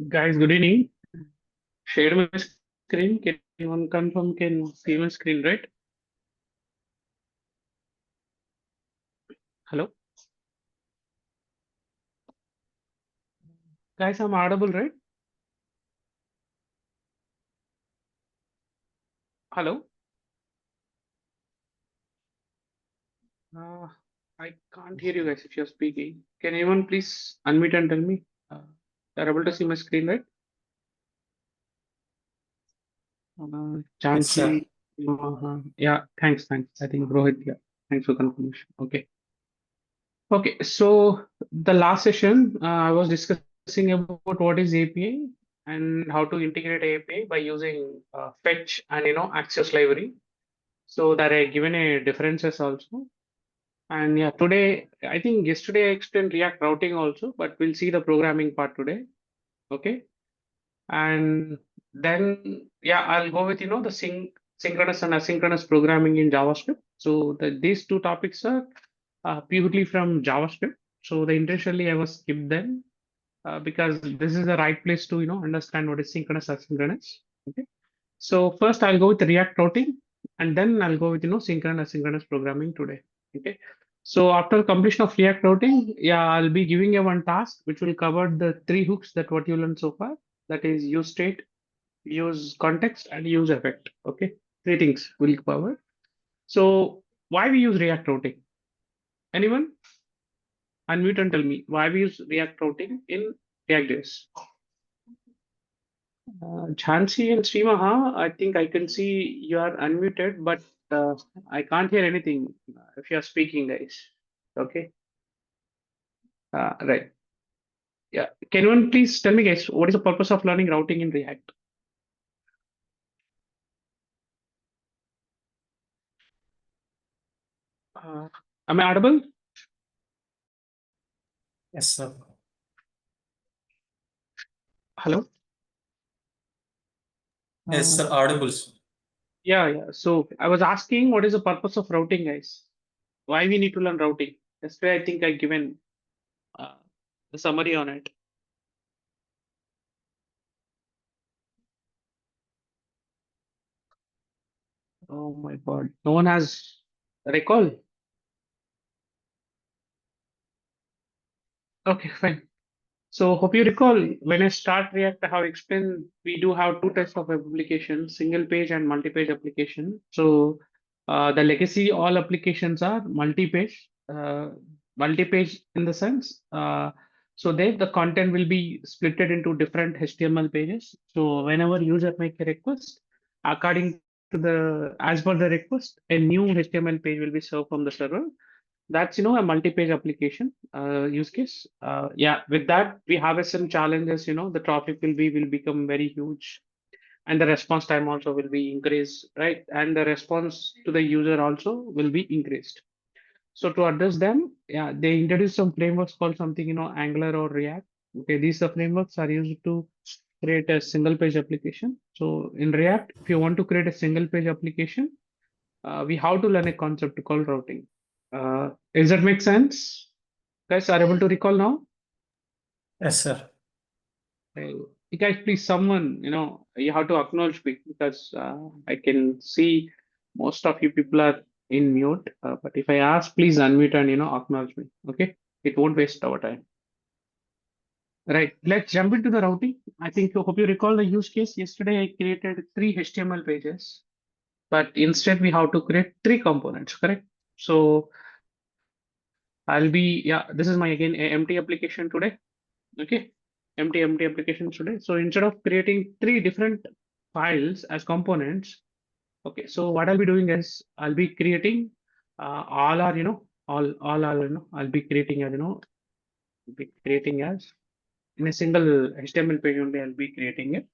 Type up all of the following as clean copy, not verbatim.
Guys, good evening. Share my screen. Can anyone confirm can see my screen, right? Hello? Guys, I'm audible, right? Hello? Uh, I can't hear you guys if you're speaking. Can anyone please unmute and tell me? You're able to see my screen, right? Yes, sir. Chansi. Yeah, thanks. I think Rohit, yeah. Thanks for confirmation. Okay. Okay, so the last session, I was discussing about what is API and how to integrate API by using fetch and access library. So that I given a differences also. And yeah, today I think yesterday I explained React routing also, but we'll see the programming part today. Okay, and then yeah, I'll go with the synchronous and asynchronous programming in JavaScript. So these two topics are purely from JavaScript. So the intentionally I was skipped them because this is the right place to understand what is synchronous asynchronous. Okay, so first I'll go with React routing, and then I'll go with synchronous asynchronous programming today. Okay, so after completion of React routing, yeah, I'll be giving you one task which will cover the three hooks that what you learned so far. That is use state, use context, and use effect. Okay, three things will cover. So why we use React routing? Anyone? Unmute and tell me why we use React routing in React.js. Jhansi and Srimaha, I think I can see you are unmuted, but I can't hear anything if you are speaking, guys. Okay. Right. Yeah. Can one please tell me, guys, what is the purpose of learning routing in React? Uh, am I audible? Yes, sir. Hello? Yes, Uh, sir. Audible, sir. yeah. So I was asking, what is the purpose of routing, guys? Why we need to learn routing? Yesterday, I think I given uh, the summary on it. Oh my God. No one has recall. Okay, fine. So hope you recall when I start React, I have explained we do have two types of web applications, single page and multi-page application. So the legacy all applications are multi-page, multi-page in the sense. So there the content will be splitted into different HTML pages. So whenever user make a request, according to the as per the request, a new HTML page will be served from the server. That's a multi-page application use case. Yeah, with that we have some challenges. The traffic will become very huge, and the response time also will be increased, right? And the response to the user also will be increased. So to address them, yeah, they introduce some frameworks called something Angular or React. Okay, these the frameworks are used to create a single page application. So in React, if you want to create a single page application, we have to learn a concept called routing. Does that make sense? Guys are able to recall now? Yes, sir. You guys, please, someone, you have to acknowledge me because I can see most of you people are in mute. But if I ask, please unmute and, acknowledge me. Okay. It won't waste our time. Right. Let's jump into the routing. I think, hope you recall the use case. Yesterday, I created three HTML pages, but instead we have to create three components, correct? So yeah, this is my again a empty application today. Okay, empty application today. So instead of creating three different files as components, okay, so what I'll be doing is I'll be creating all are all are I'll be creating as in a single HTML page only I'll be creating it.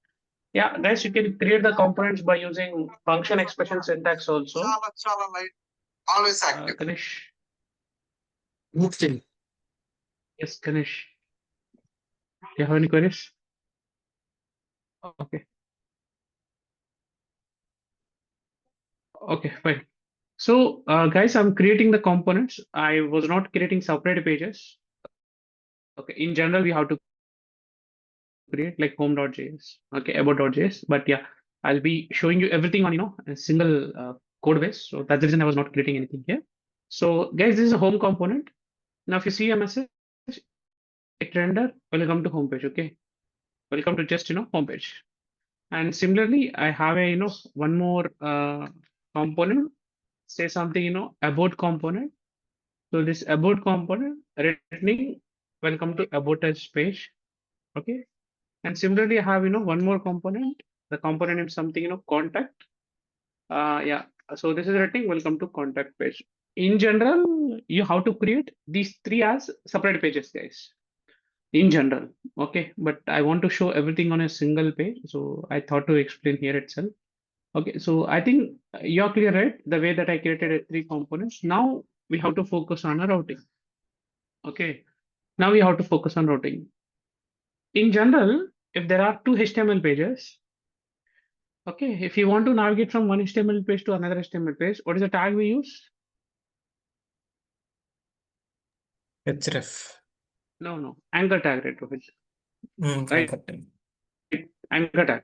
Yeah, guys, you can create the components by using function expression syntax also. Always Ganesh, active. yes, Ganesh, do you have any queries? Okay, okay, fine. So, guys, I'm creating the components. I was not creating separate pages. Okay, in general, we have to create like home.js, okay, about.js. But yeah, I'll be showing you everything on a single code base. So that's the reason I was not creating anything here. So guys, this is a home component. Now if you see a message, it render welcome to homepage. Okay, welcome to just homepage. And similarly, I have a one more component. Say something about component. So this about component returning welcome to about us page. Okay. And similarly, I have one more component. The component is something contact. Yeah. So this is returning welcome to contact page. In general, you have to create these three as separate pages, guys. In general, okay. But I want to show everything on a single page, so I thought to explain here itself. Okay, so I think you're clear, right? The way that I created three components. Now we have to focus on a routing. Okay, now we have to focus on routing. In general, if there are two HTML pages, okay, if you want to navigate from one HTML page to another HTML page, what is the tag we use? href. No, anchor tag, right, Rohit? Right, Anchor tag. anchor tag.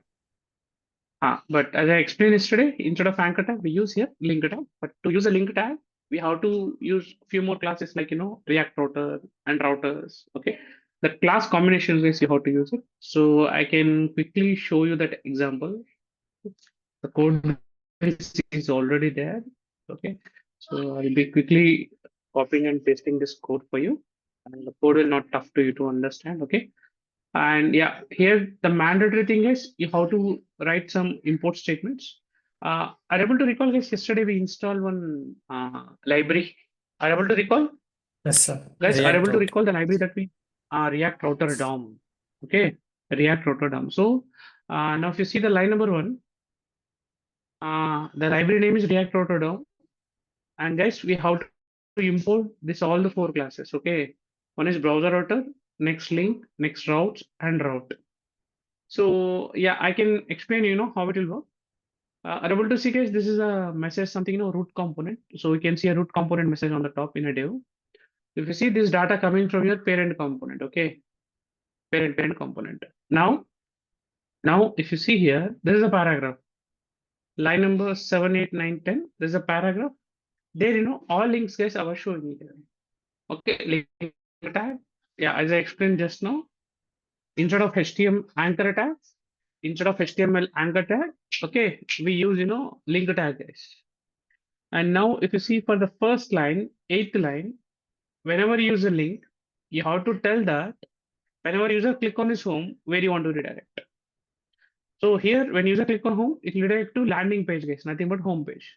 But as I explained yesterday, instead of anchor tag, we use here link tag. But to use a link tag, we have to use a few more classes like React router and routers. Okay, the class combinations is how to use it. So I can quickly show you that example. The code is already there. Okay, so I'll be quickly copying and pasting this code for you, and the code will not tough to you to understand. Okay. And yeah, here the mandatory thing is you have to write some import statements. Are able to recall, guys? Yesterday we installed one library. Are able to recall? Yes, sir. Guys, are React able to route. recall the library that we React Router DOM. Okay, React Router DOM. So now if you see the line number one, the library name is React Router DOM. And guys, we have to import this all the four classes. Okay, one is browser router, next link, next routes, and route. So yeah, I can explain how it will work. Are able to see, guys, this is a message something root component. So we can see a root component message on the top in a div. If you see this data coming from your parent component, okay, parent component. Now if you see here, this is a paragraph. Line number 7, 8, 9, 10. There's a paragraph. There, all links, guys, are showing here. Okay, link tag. Yeah, as I explained just now, instead of HTML anchor tag, instead of HTML anchor tag, okay, we use link tag, guys. And now if you see for the first line, 8th line, whenever you use a link, you have to tell that whenever user click on this home, where you want to redirect. So here, when user click on home, it will redirect to landing page, guys, nothing but home page.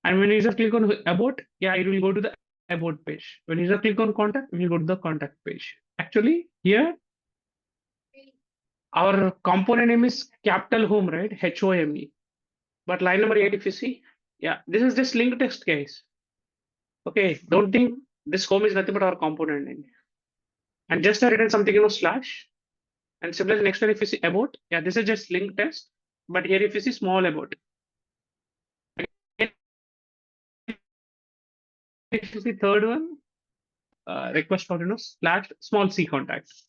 And when user click on about, yeah, it will go to the about page. When user click on contact, it will go to the contact page. Actually, here, our component name is capital home, right? HOME. But line number 8, if you see, yeah, this is just link text, guys. Okay, don't think this home is nothing but our component name. And just I written something, slash. And similarly, next one, if you see about, yeah, this is just link test. But here, if you see small about, if you see third one, request for slash small c contacts.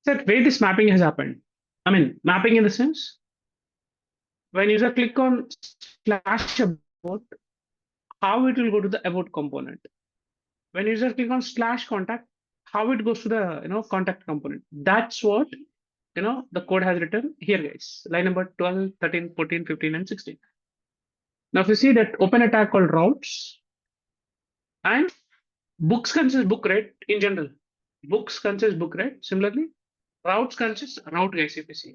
So where this mapping has happened. I mean, mapping in the sense when user click on slash about, how it will go to the about component. When user click on slash contact, how it goes to the contact component. That's what the code has written here, guys. Line number 12, 13, 14, 15, and 16. Now, if you see that open a tag called routes and books consist book, right? In general, books consist book, right? Similarly, routes consist route, guys, if you see.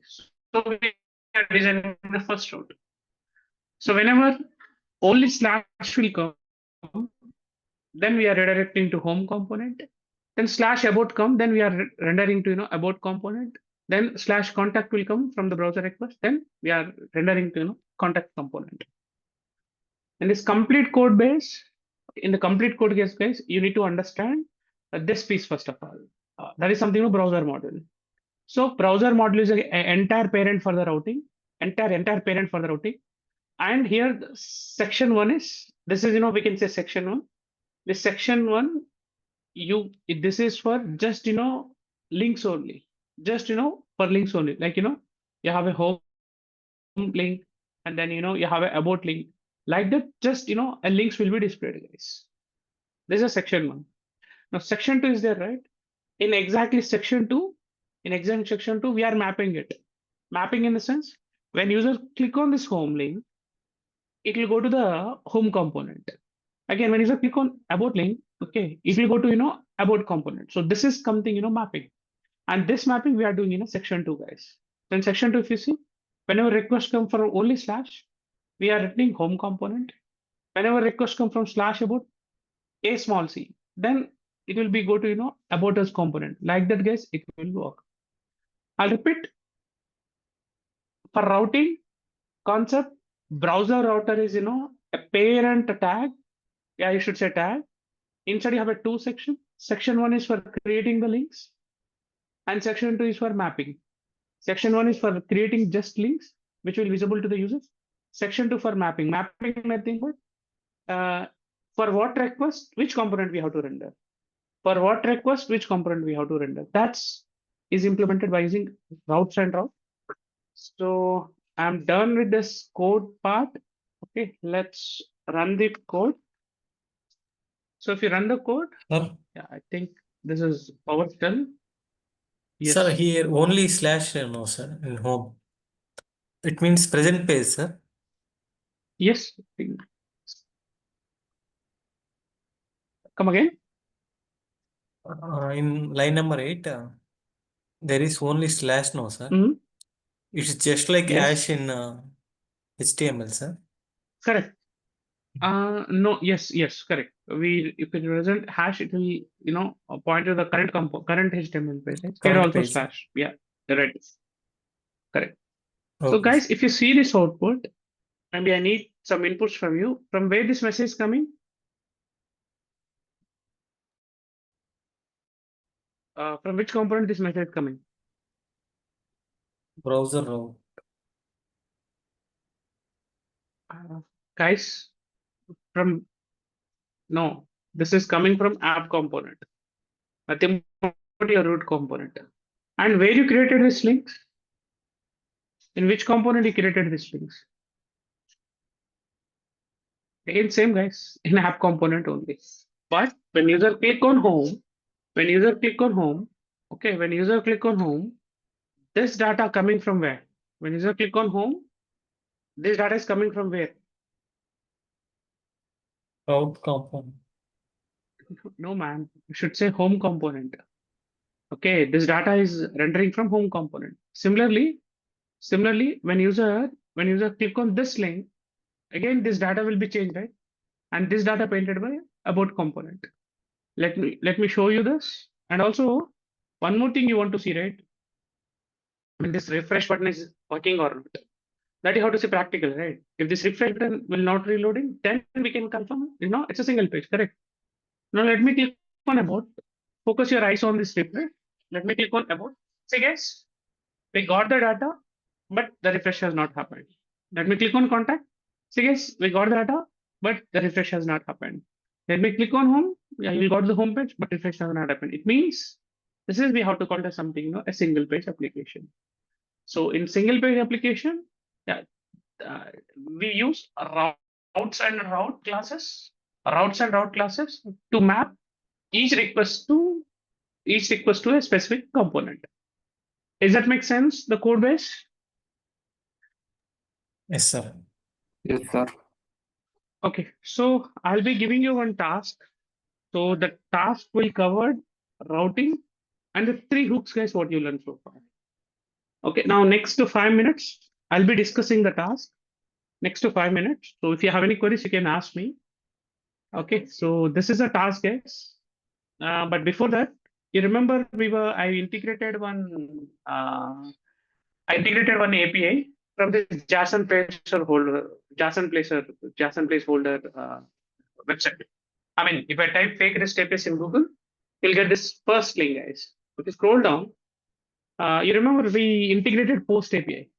So we are designing the first route. So whenever only slash will come, then we are redirecting to home component. Then slash about come, then we are rendering to about component. Then slash contact will come from the browser request. Then we are rendering to contact component. And this complete code base, in the complete code base, guys, you need to understand this piece first of all. That is something browser module. So browser module is an entire parent for the routing, entire parent for the routing. And here section 1 is, this is we can say section 1. This section 1, this is for just links only, just for links only. Like, you have a home link, and then, you have a about link. Like that, just, a links will be displayed, guys. This is section 1. Now, section 2 is there, right? In exactly section 2, we are mapping it. Mapping in the sense, when user click on this home link, it will go to the home component. Again, when user click on about link, okay, it will go to, about component. So this is something, mapping. And this mapping we are doing in a section 2, guys. So in section 2, if you see, whenever request come from only slash, we are returning home component. Whenever request come from slash about a small c, then it will be go to, about us component. Like that, guys, it will work. I'll repeat. For routing concept, browser router is, a parent tag. Yeah, you should say tag. Inside you have a 2 section. Section 1 is for creating the links, and section 2 is for mapping. Section 1 is for creating just links, which will be visible to the users. Section 2 for mapping. Mapping nothing but for what request, which component we have to render. For what request, which component we have to render. That's is implemented by using routes and route. So I'm done with this code part. Okay, let's run the code. So if you run the code, Sir, yeah, I think this is PowerShell. Yes. sir, here only slash no, sir, in home. It means present page, sir. Yes. Come again. In line number 8, there is only slash no, sir. Mhm. It's just like Yes. hash in HTML, sir. Correct. No, yes, correct. If it doesn't hash, it will, point to the current current HTML page. Right? Here Current also page. slash. Yeah, right. Correct. So Okay. guys, if you see this output, maybe I need some inputs from you. From where this message is coming? From which component this message is coming? Browser route. Guys, no, this is coming from app component. Nothing but your root component. And where you created these links? In which component you created these links? Again, same guys, in app component only. But when user click on home, okay, when user click on home, this data coming from where? When user click on home, this data is coming from where? Route component. No, man, you should say home component. Okay, this data is rendering from home component. Similarly, when user click on this link, again this data will be changed, right? And this data painted by about component. Let me show you this. And also one more thing you want to see, right? When this refresh button is working or not. That you have to say practical, right? If this refresh button will not reloading, then we can confirm, it's a single page, correct? Now let me click on about. Focus your eyes on this refresh. Let me click on about. Say guys, we got the data, but the refresh has not happened. Let me click on contact. See guys, we got the data, but the refresh has not happened. Let me click on home. Yeah, you got the home page, but refresh has not happened. It means this is we have to call it as something, a single page application. So in single page application, yeah, we use routes and route classes to map each request to a specific component. Does that make sense? The code base? Yes, sir. Yes, sir. Okay, so I'll be giving you one task. So the task will cover routing and the 3 hooks, guys, what you learned so far. Okay, now next to 5 minutes, I'll be discussing the task. Next to 5 minutes. So if you have any queries, you can ask me. Okay, so this is a task, guys. But before that, you remember I integrated one API from this JSON placeholder website. I mean, if I type fake REST APIs in Google, you'll get this first link, guys. If you scroll down, you remember we integrated Post API.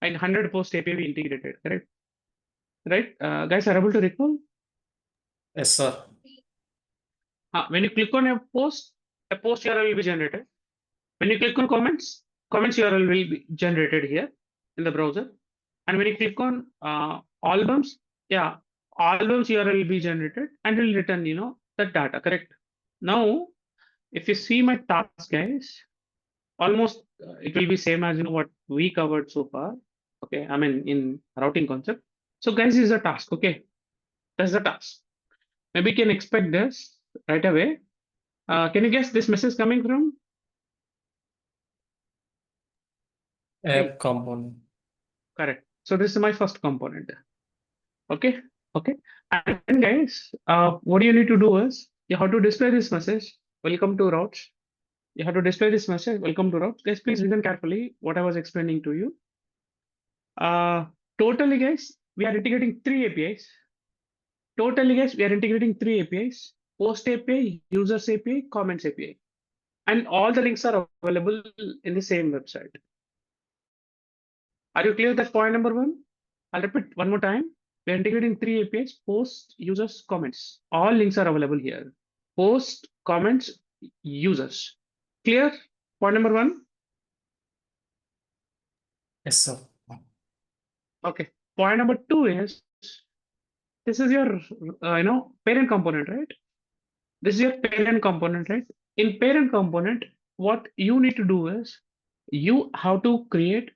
In 100 Post API we integrated, correct? Right? Guys are able to recall? Yes, sir. When you click on a post URL will be generated. When you click on comments comments URL will be generated here in the browser. And when you click on albums, yeah, albums URL will be generated and will return, the data, correct? Now, if you see my task, guys, almost it will be same as what we covered so far. Okay, I mean in routing concept. So, guys, this is a task. Okay, that's the task. Maybe you can expect this right away. Can you guess this message coming from? App component. Correct. So this is my first component. Okay. Okay. And guys, what you need to do is you have to display this message. Welcome to routes. You have to display this message. Welcome to routes. Guys, please listen carefully what I was explaining to you. Totally, guys, we are integrating three APIs. Totally, guys, we are integrating three APIs: Post API, Users API, Comments API, and all the links are available in the same website. Are you clear with that point number one? I'll repeat one more time. We're integrating three APIs: post, users, comments. All links are available here. Post, comments, users. Clear? Point number one. Yes, sir. Okay. Point number two is this is your parent component, right? This is your parent component, right? In parent component, what you need to do is you have to create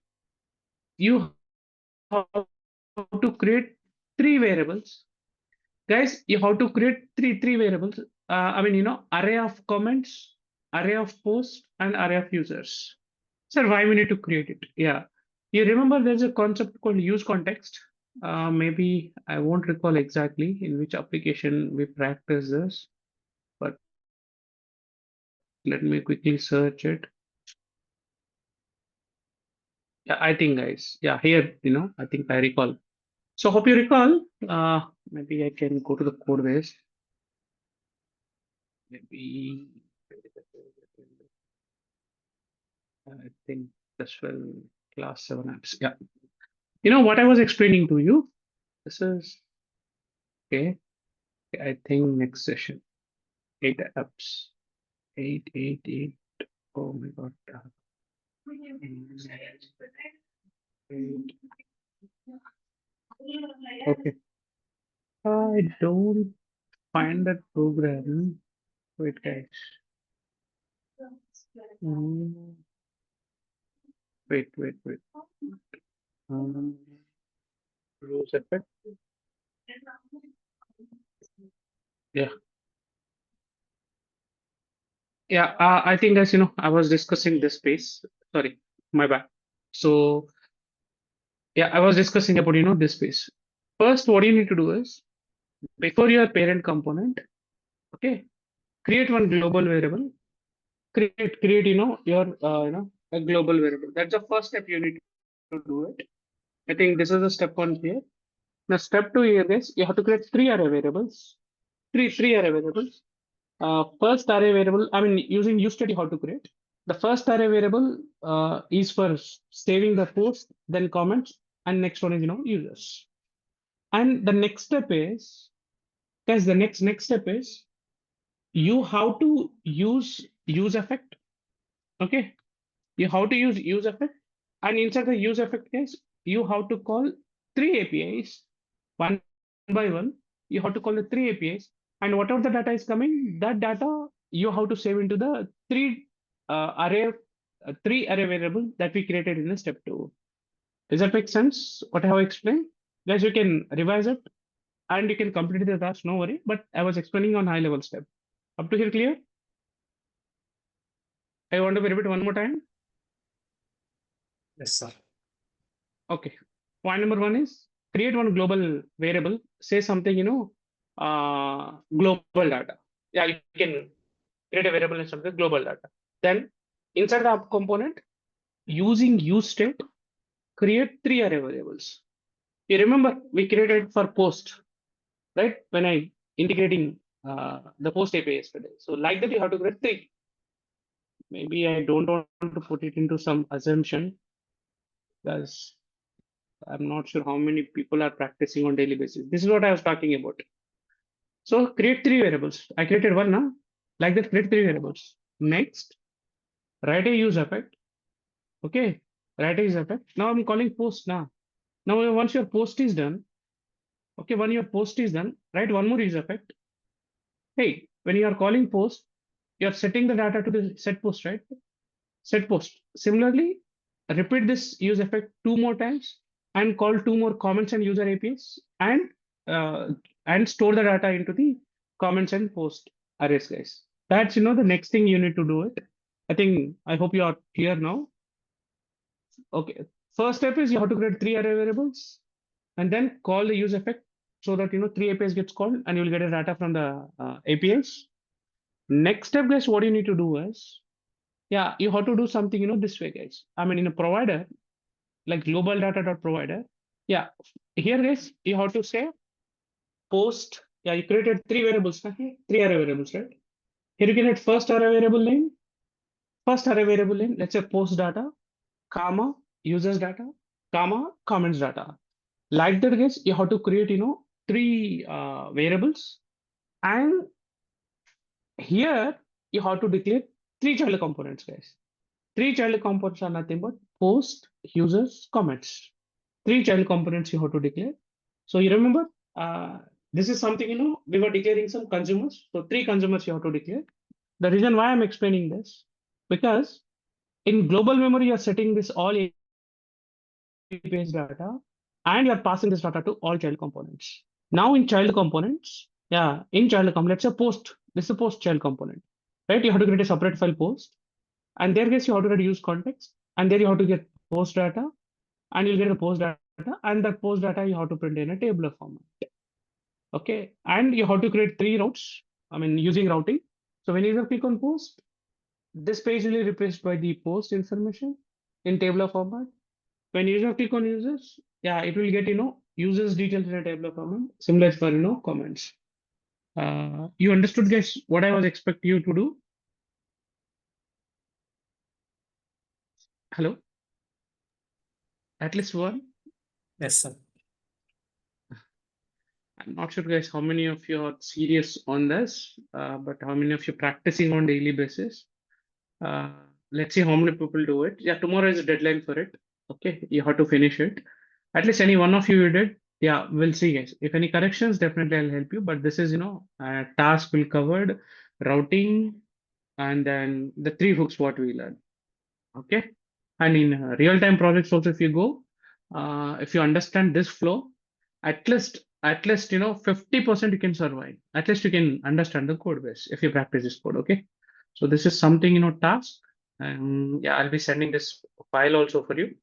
three variables. Guys, you have to create three variables. Array of comments, array of posts, and array of users. Sir, why we need to create it? Yeah. You remember there's a concept called use context. Maybe I won't recall exactly in which application we practice this, but let me quickly search it. Yeah, I think, guys, yeah, here, I think I recall. So hope you recall. Maybe I can go to the code base. Maybe I think this will class 7 apps. Yeah. You know what I was explaining to you? This is okay. I think next session. 8 apps. 8. Oh my god. Eight. Okay. I don't find that program. Wait, guys. Wait. Rose effect. Yeah. Yeah. I think as I was discussing this space. Sorry, my bad. So yeah, I was discussing about this space. First, what you need to do is before your parent component, okay, create one global variable. Create your a global variable. That's the first step you need to do it. I think this is the step one here. Now step two here is you have to create three array variables. Three array variables. First array variable, I mean using useState you have to create. The first array variable is for saving the post, then comments, and next one is users. And the next step is, guys, the next step is you have to use effect. Okay, you have to use effect, and inside the use effect case, you have to call three APIs one by one. You have to call the three APIs, and whatever the data is coming, that data you have to save into the three array variable that we created in the step two. Does that make sense? What I have explained, guys, you can revise it and you can complete the task. No worry, but I was explaining on high level step. Up to here, clear? I want to repeat one more time. Yes, sir. Okay. Point number one is create one global variable. Say something, global data. Yeah, you can create a variable and something global data. Then inside the app component, using useState, create three array variables. You remember we created for post, right? When I integrating the post API yesterday. So like that, you have to create three. Maybe I don't want to put it into some assumption because I'm not sure how many people are practicing on daily basis. This is what I was talking about. So create three variables. I created one now. Like that, create three variables. Next, write a use effect. Okay, writer is effect. Now I'm calling post now. Now once your post is done, okay, when your post is done, write one more use effect. Hey, when you are calling post, you're setting the data to the set post, right? Set post. Similarly, repeat this use effect two more times and call two more comments and user APIs uh, and store the data into the comments and post arrays, guys. That's the next thing you need to do it. I hope you are clear now. Okay. First step is you have to create three array variables and then call the use effect so that three APIs gets called and you will get a data from the APIs. Next step, guys, what you need to do is you have to do something this way, guys. I mean, in a provider like global data dot provider, yeah, here, guys, you have to say post. Yeah, you created three variables, okay? Three array variables, right? Here you can hit first array variable name, let's say post data, comma, users data, comma, comments data. Like that, guys, you have to create, three variables. And here you have to declare three child components, guys. Three child components are nothing but post, users, comments. Three child components you have to declare. So you remember, this is something, we were declaring some consumers. So three consumers you have to declare. The reason why I'm explaining this, because in global memory, you're setting this all APIs data and you're passing this data to all child components. Now in child components, let's say post, this is a post child component, right? You have to create a separate file post and there guess you have to get use context and there you have to get post data and you'll get the post data and that post data you have to print in a tabular format. Okay, and you have to create three routes. I mean, using routing. So when you click on post, this page will be replaced by the post information in tabular format. When user click on users, it will get users details in a tabular format. Similar for comments. You understood, guys, what I was expecting you to do? Hello, at least one. Yes, sir. I'm not sure, guys, how many of you are serious on this, but how many of you practicing on daily basis? Uh, let's see how many people do it. Yeah, tomorrow is a deadline for it. Okay, you have to finish it. At least any one of you did. Yeah, we'll see, guys. If any corrections, definitely I'll help you. But this is, task will covered, routing, and then the three hooks what we learned. Okay, and in real-time projects also, if you understand this flow, at least 50% you can survive. At least you can understand the code base if you practice this code. Okay, so this is something task, and I'll be sending this file also for you.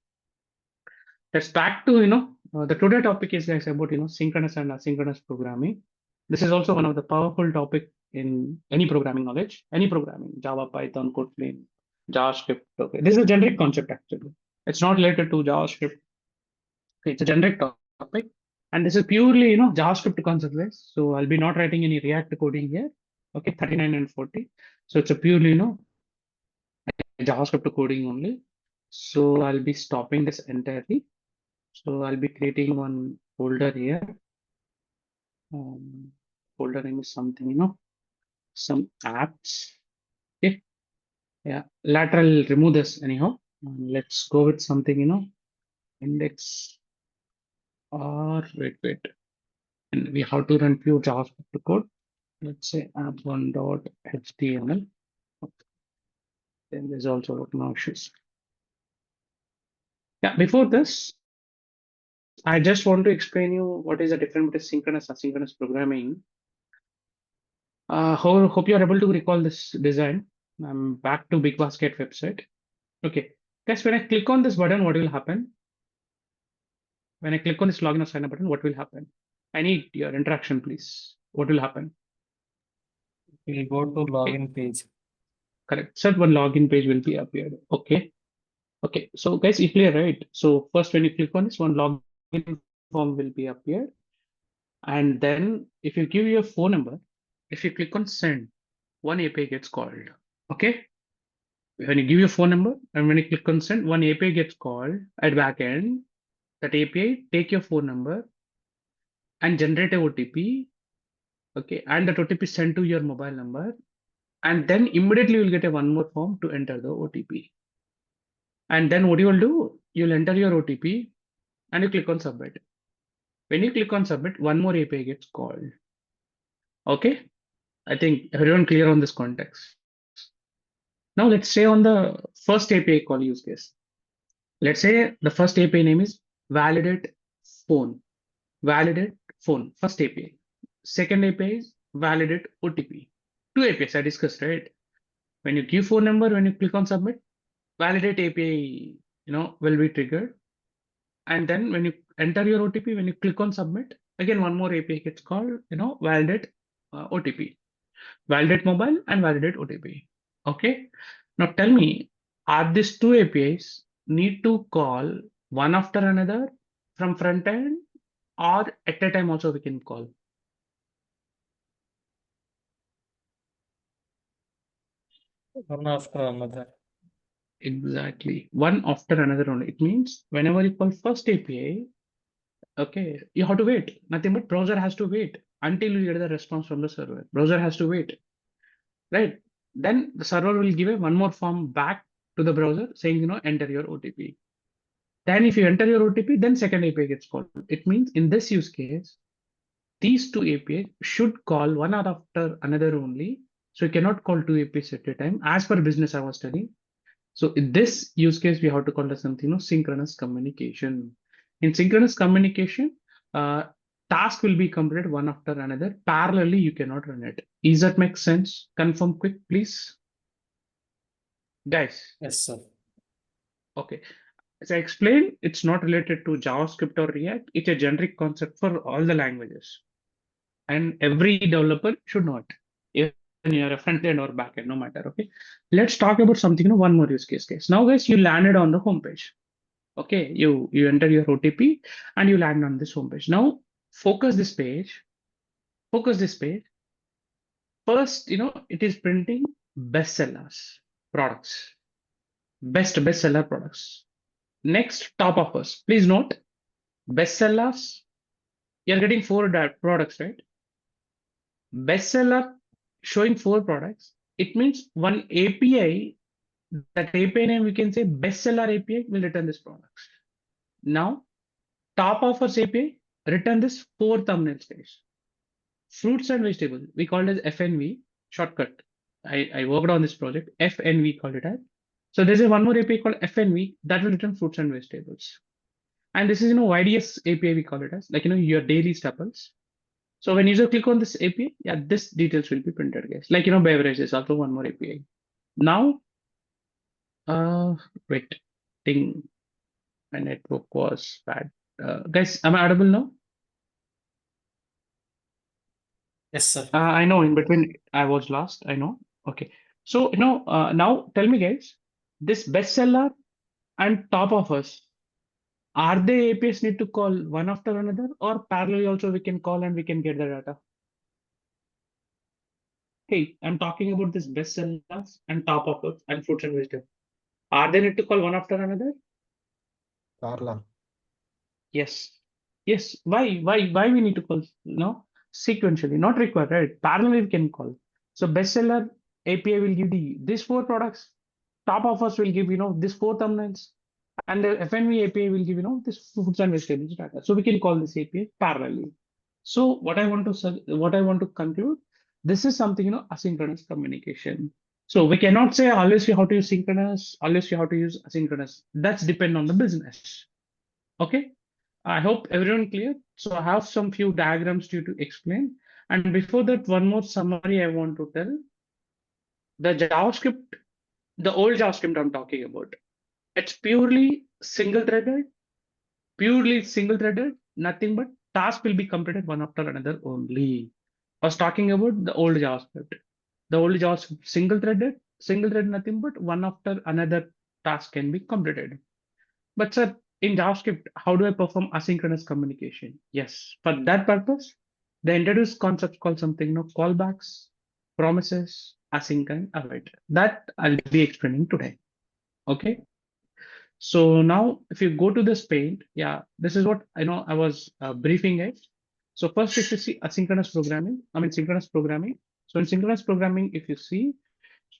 Let's back to the today topic is, guys, about synchronous and asynchronous programming. This is also one of the powerful topic in any programming knowledge, any programming, Java, Python, Kotlin, JavaScript. Okay, this is a generic concept actually. It's not related to JavaScript. Okay, it's a generic topic, and this is purely JavaScript concept, guys. So I'll be not writing any React coding here. Okay, 39 and 40. So it's a purely JavaScript coding only. So I'll be stopping this entirely. So I'll be creating one folder here. Folder name is something, some apps. Okay. Yeah. Lateral, remove this anyhow. Let's go with something, index or wait. And we have to run pure JavaScript code. Let's say app1.html. Then there's also no issues. Yeah, before this, I just want to explain you what is the difference between synchronous and asynchronous programming. Hope you are able to recall this design. I'm back to Big Basket website. Okay, guys, when I click on this button, what will happen? When I click on this login or sign up button, what will happen? I need your interaction, please. What will happen? We'll go to login page. Correct. So one login page will be appeared. Okay. Okay. So guys, if clear, right? So first, when you click on this, one login form will be appeared. And then if you give your phone number, if you click on send, one API gets called. Okay. When you give your phone number and when you click on send, one API gets called at backend. That API take your phone number and generate a OTP. Okay, and that OTP sent to your mobile number, and then immediately you'll get a one more form to enter the OTP. And then what you will do, you'll enter your OTP and you click on submit. When you click on submit, one more API gets called. Okay. I think everyone clear on this context. Now let's say on the first API call use case. Let's say the first API name is validate phone. Validate phone, first API. Second API is validate OTP. Two APIs I discussed, right? When you give phone number, when you click on submit, validate API, will be triggered. And then when you enter your OTP, when you click on submit, again, one more API gets called, validate OTP, validate mobile and validate OTP. Okay. Now tell me, are these two APIs need to call one after another from front end, or at a time also we can call? One after another. Exactly. One after another only. It means whenever you call first API, okay, you have to wait. Nothing but browser has to wait until you get the response from the server. Browser has to wait, right? Then the server will give a one more form back to the browser saying, enter your OTP. Then if you enter your OTP, then second API gets called. It means in this use case, these two APIs should call one after another only. So you cannot call two APIs at a time. As per business, I was telling. So in this use case, we have to call it something, synchronous communication. In synchronous communication, uh, task will be completed one after another. Parallelly, you cannot run it. Does that make sense? Confirm quick, please. Guys, Yes, sir. okay. As I explained, it's not related to JavaScript or React. It's a generic concept for all the languages. And every developer should know it. Even you're a front end or back end, no matter. Okay. Let's talk about something, one more use case. Now, guys, you landed on the homepage. Okay, you enter your OTP and you land on this homepage. Now focus this page. Focus this page. First, it is printing bestsellers products, bestseller products. Next, top offers. Please note, bestsellers. You're getting four products, right? Bestseller showing four products. It means one API. That API name we can say bestseller API will return this products. Now, top offers API return this four thumbnails page. Fruits and vegetables, we called as FNV shortcut. I worked on this project. FNV called it as. So there's a one more API called FNV that will return fruits and vegetables. And this is YDS API we call it as, like your daily staples. So when user click on this API, yeah, this details will be printed, guys. Like beverages, also one more API. Now, wait, thing my network was bad. Guys, am I audible now? Yes, sir. I know in between I was lost. I know. Okay. So, now tell me, guys, this bestseller and top offers, are they APIs need to call one after another, or parallelly also we can call and we can get the data? Hey, I'm talking about this bestsellers and top offers and fruits and vegetables. Are they need to call one after another? Parla. Yes. Yes. Why we need to call, sequentially, not required, right? Parallel we can call. So bestseller API will give these four products. Top offers will give, this four thumbnails. And the FNV API will give, this fruits and vegetables data. So we can call this API parallelly. So what I want to conclude, this is something, asynchronous communication. So we cannot say always you have to use synchronous, always you have to use asynchronous. That's depend on the business. Okay. I hope everyone clear. So I have some few diagrams to explain. And before that, one more summary I want to tell. The JavaScript, the old JavaScript I'm talking about, it's purely single-threaded, nothing but task will be completed one after another only. I was talking about the old JavaScript. The old JavaScript single-thread, nothing but one after another task can be completed. But sir, in JavaScript, how do I perform asynchronous communication? Yes, for that purpose, they introduced concepts called something, callbacks, promises, async and await. That I'll be explaining today. Okay. So now, if you go to this paint, yeah, this is what I was briefing it. So first, if you see asynchronous programming, synchronous programming. So in synchronous programming, if you see,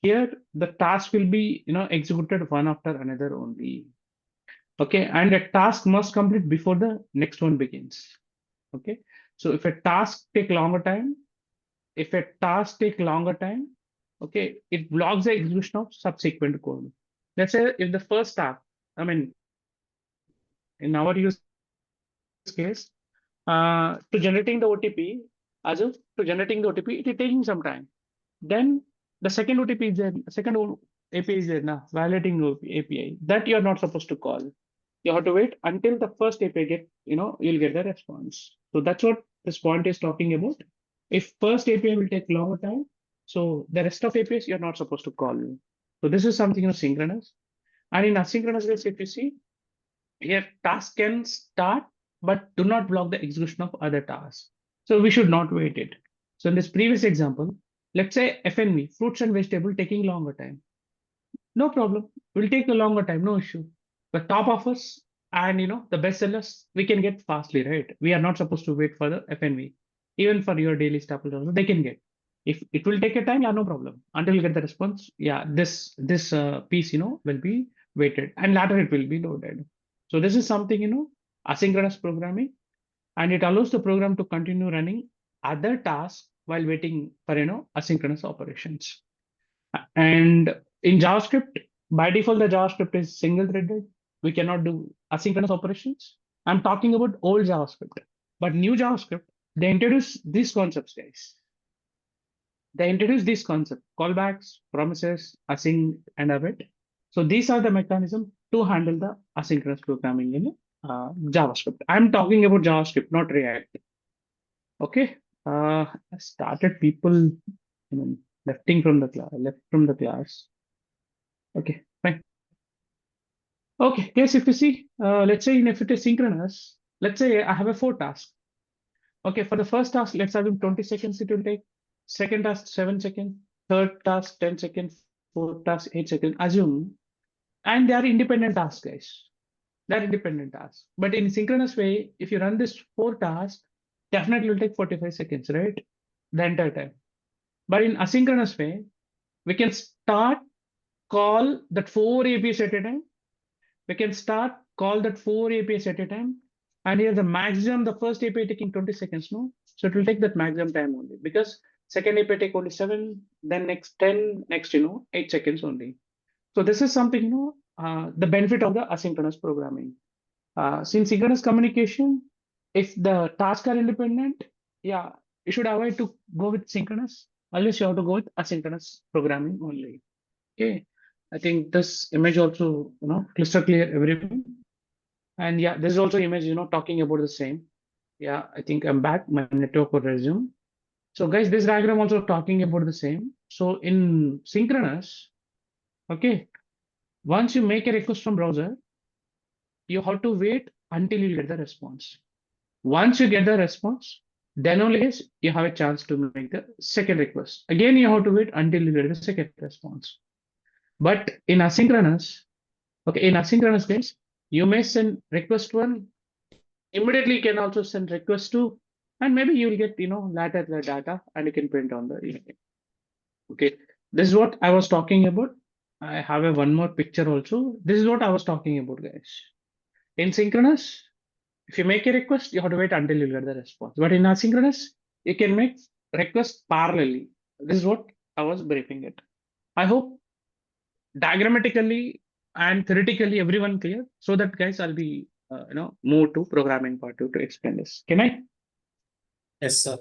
here the task will be, executed one after another only. Okay, and a task must complete before the next one begins. Okay, so if a task take longer time, okay, it blocks the execution of subsequent code. Let's say if the first task, I mean, in our use case, to generating the OTP, it is taking some time. Then the second OTP is there, API is there now, validating API that you're not supposed to call. You have to wait until the first API you'll get the response. So that's what this point is talking about. If first API will take longer time, so the rest of APIs you're not supposed to call. So this is something synchronous. And in asynchronous case, if you see, here task can start, but do not block the execution of other tasks. So we should not wait it. So in this previous example, let's say FNV, fruits and vegetable, taking longer time. No problem. We'll take a longer time, no issue. The top offers and the best sellers, we can get fastly, right? We are not supposed to wait for the FNV. Even for your daily staples also, they can get. If it will take a time, yeah, no problem. Until you get the response, yeah, this piece, will be waited and later it will be loaded. So this is something, asynchronous programming, and it allows the program to continue running other tasks while waiting for, asynchronous operations. And in JavaScript, by default, the JavaScript is single threaded. We cannot do asynchronous operations. I'm talking about old JavaScript, but new JavaScript, they introduce these concepts, guys. They introduce this concept, callbacks, promises, async, and await. So these are the mechanisms to handle the asynchronous programming in JavaScript. I'm talking about JavaScript, not React. Okay. I started people left from the class. Okay, fine. Okay, guys, if you see, let's say if it is synchronous, let's say I have a 4 task. Okay, for the first task, let's have 20 seconds it will take. Second task, 7 seconds. Third task, 10 seconds. Fourth task, 8 seconds. Assume. And they are independent tasks, guys. They're independent tasks. But in synchronous way, if you run this 4 tasks, definitely will take 45 seconds, right? The entire time. But in asynchronous way, we can call that 4 APIs at a time. We can call that 4 APIs at a time. And here the maximum, the first API taking 20 seconds, no? So it will take that maximum time only, because second API take only 7, then next 10, next 8 seconds only. So this is something, the benefit of the asynchronous programming. Since synchronous communication, if the tasks are independent, yeah, you should avoid to go with synchronous, unless you have to go with asynchronous programming only. Okay, I think this image also, crystal clear everyone. And yeah, this is also image, talking about the same. Yeah, I think I'm back. My network will resume. So guys, this diagram also talking about the same. So in synchronous, okay, once you make a request from browser, you have to wait until you get the response. Once you get the response, then only you have a chance to make the second request. Again, you have to wait until you get the second response. But in asynchronous, okay, in asynchronous case, you may send request 1, immediately you can also send request 2, and maybe you will get, later the data and you can print on the email. Okay, this is what I was talking about. I have one more picture also. This is what I was talking about, guys. In synchronous, if you make a request, you have to wait until you get the response. But in asynchronous, you can make requests parallelly. This is what I was briefing it. I hope diagrammatically and theoretically everyone clear. So that guys, I'll be move to programming part 2 to explain this. Can I? Yes, sir.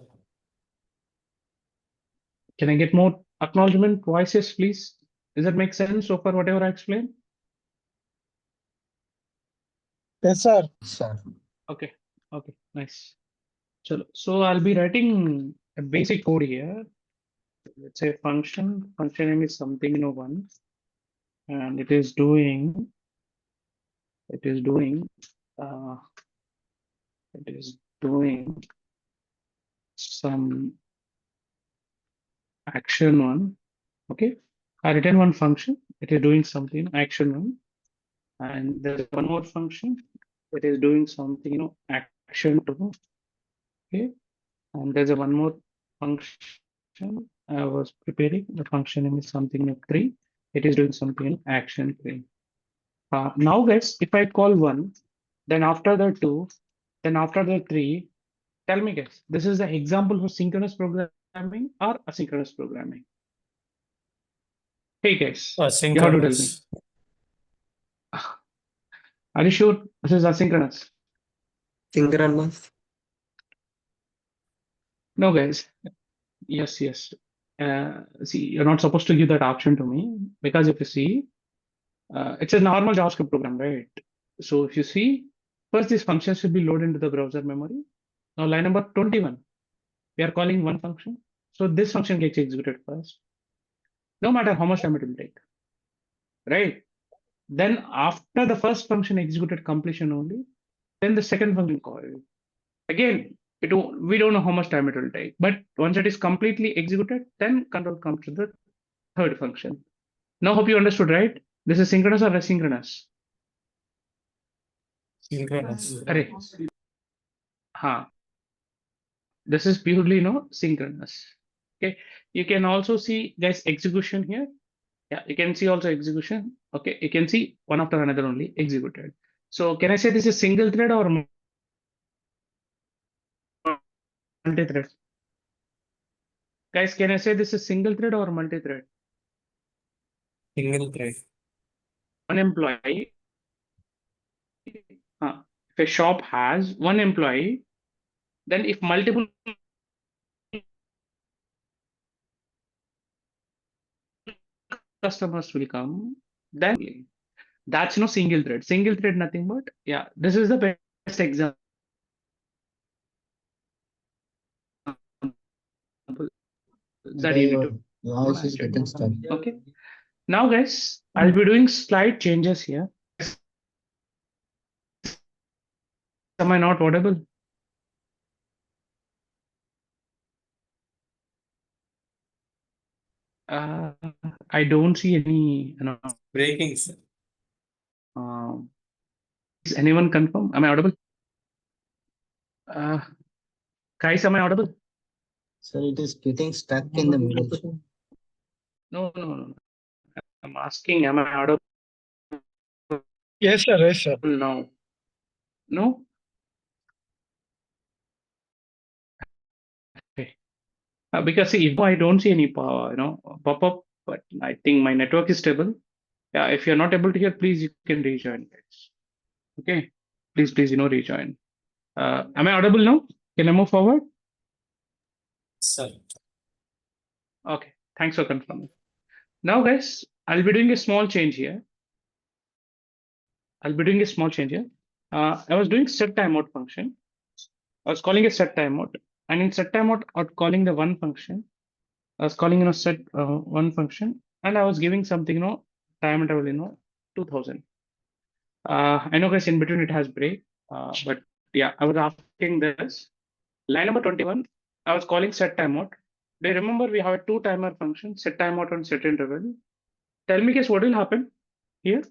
Can I get more acknowledgement voices, please? Does that make sense so far, whatever I explained? Yes, sir. Sir. Okay, nice. So I'll be writing a basic code here. Let's say function name is something 1, and it is doing some action 1. Okay, I written one function. It is doing something action 1, and there's one more function. It is doing something action 2. Okay, and there's one more function. I was preparing the function name is something like 3. It is doing something in action 3. Now guys, if I call 1, then after the 2, then after the 3, tell me guys, this is the example for synchronous programming or asynchronous programming? Hey guys, you have to tell me. Asynchronous. Are you sure this is asynchronous? Synchronous. No guys. Yes, yes. See, you're not supposed to give that option to me because if you see, it's a normal JavaScript program, right? So if you see, first these functions should be loaded into the browser memory. Now line number 21, we are calling one function. So this function gets executed first, no matter how much time it will take, right? Then after the first function executed completion only, then the second function called. Again, we don't know how much time it will take, but once it is completely executed, then control comes to the third function. Now hope you understood, right? This is synchronous or asynchronous? Synchronous. Array. This is purely synchronous. Okay, you can also see guys execution here. Yeah, you can see also execution. Okay, you can see one after another only executed. So can I say this is single thread or multi-thread? Guys, can I say this is single thread or multi-thread? Single thread. One employee. If a shop has one employee, then if multiple customers will come, then that's no single thread. Single thread, nothing but this is the best example that you need to Voice is getting stuck. Okay. Now, guys, I'll be doing slight changes here. Am I not audible? I don't see any. Breaking, sir. Is anyone confirm? Am I audible? Guys, am I audible? Sir, it is getting stuck in the middle. No. I'm asking, am I audible Yes, sir. Yes, sir. now? No? Okay. Because see, if I don't see any pop up, but I think my network is stable. Yeah, if you're not able to hear, please you can rejoin, guys. Okay, please rejoin. Am I audible now? Can I move forward? Sir. Okay, thanks for confirming. Now, guys, I'll be doing a small change here. I was doing set timeout function. I was calling a set timeout, and in set timeout, I was calling the one function. I was calling set one function, and I was giving something time interval 2000. I know guys in between it has break, but yeah, I was asking this line number 21. I was calling set timeout. Do you remember we have a two timer function, set timeout and set interval? Tell me guys what will happen here.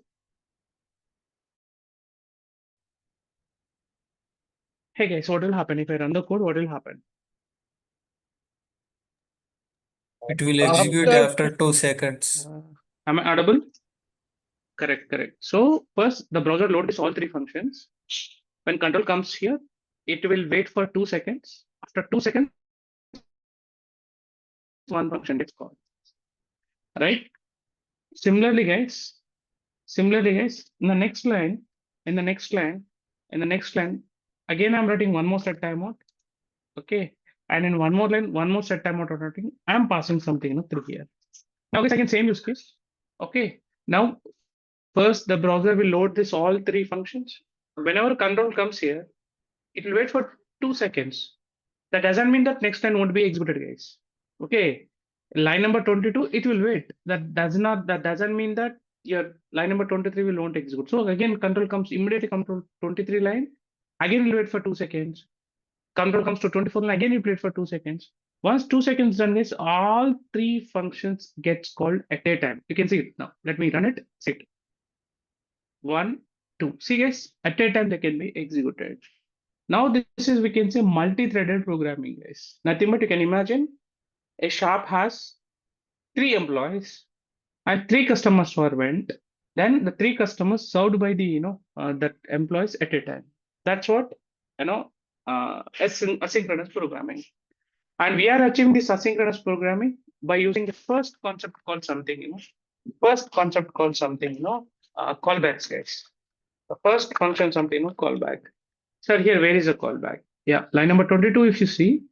Hey guys, what will happen if I run the code? What will happen? It will execute after 2 seconds. Am I audible? Correct. So first the browser loads all three functions. When control comes here, it will wait for 2 seconds. After 2 seconds, one function gets called. Right? Similarly, guys, in the next line, again I'm writing one more set timeout. Okay. And in one more line, one more set timeout I'm writing. I'm passing something through here. Now guys, again, same use case. Okay. Now, first the browser will load this all three functions. Whenever control comes here, it will wait for 2 seconds. That doesn't mean that next line won't be executed, guys. Okay. Line number 22, it will wait. That doesn't mean that your line number 23 will won't execute. So again, control comes immediately, control 23 line. Again, will wait for 2 seconds. Control comes to 24 line. Again, you wait for 2 seconds. Once 2 seconds done, guys, all three functions gets called at a time. You can see it now. Let me run it. See it. 1, 2. See, guys, at a time they can be executed. Now this is, we can say, multi-threaded programming, guys. Nothing but you can imagine a shop has 3 employees and 3 customers were went, then the 3 customers served by the that employees at a time. That's what you know asynchronous programming. And we are achieving this asynchronous programming by using the first concept called something, callbacks, guys. The first function something, callback. Sir, here, where is the callback? Yeah, line number 22, if you see,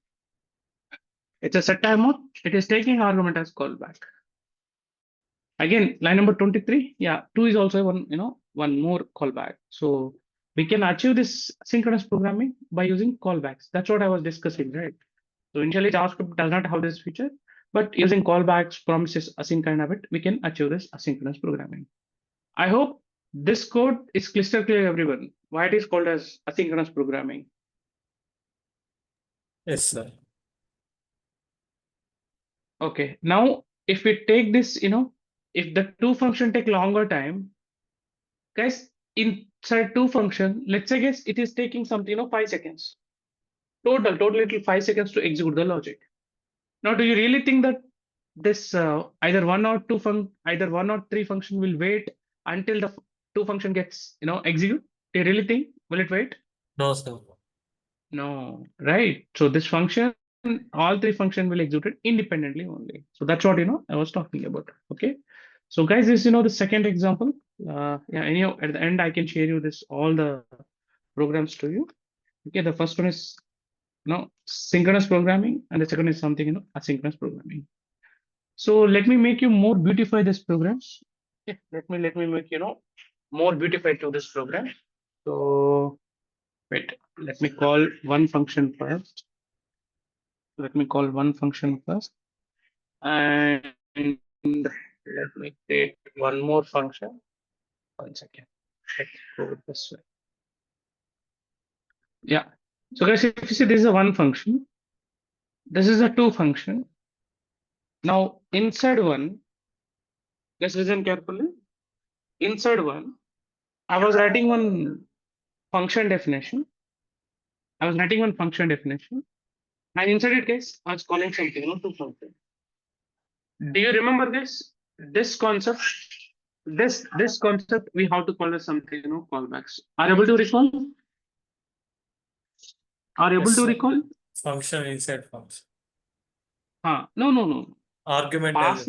it's a set timeout. It is taking argument as callback. Again, line number 23, yeah, 2 is also one more callback. So we can achieve this synchronous programming by using callbacks. That's what I was discussing, right? So initially JavaScript does not have this feature, but using callbacks, promises, async kind of it, we can achieve this asynchronous programming. I hope this code is crystal clear, everyone. Why it is called as asynchronous programming. Yes, sir. Okay, now if we take this, if the 2 function take longer time, guys, inside 2 function, let's say, guys, it is taking something, 5 seconds. Total it will 5 seconds to execute the logic. Now, do you really think that this either 1 or 2 either 1 or 3 function will wait until the 2 function gets, execute? Do you really think, will it wait? No, sir. No, right? So this function, all 3 function will execute it independently only. So that's what I was talking about. Okay. So guys, this the second example. Yeah. Anyhow, at the end, I can share you this all the programs to you. Okay. The first one is synchronous programming, and the second is something asynchronous programming. So let me make you more beautify this program. Okay. Let me make more beautify to this program. So wait, let me call one function first. Let me call one function first. And let me take one more function. 1 second. Let's go this way. Yeah. So guys, if you see this is a one function, this is a 2 function. Now inside one, let's listen carefully. Inside one, I was writing one function definition. And inside it, guys, I was calling something, 2 function. Do you remember this? This concept, this concept, we have to call as something, callbacks. Are you able to recall? Are you able Yes, to sir. recall? Function inside function. No. Argument as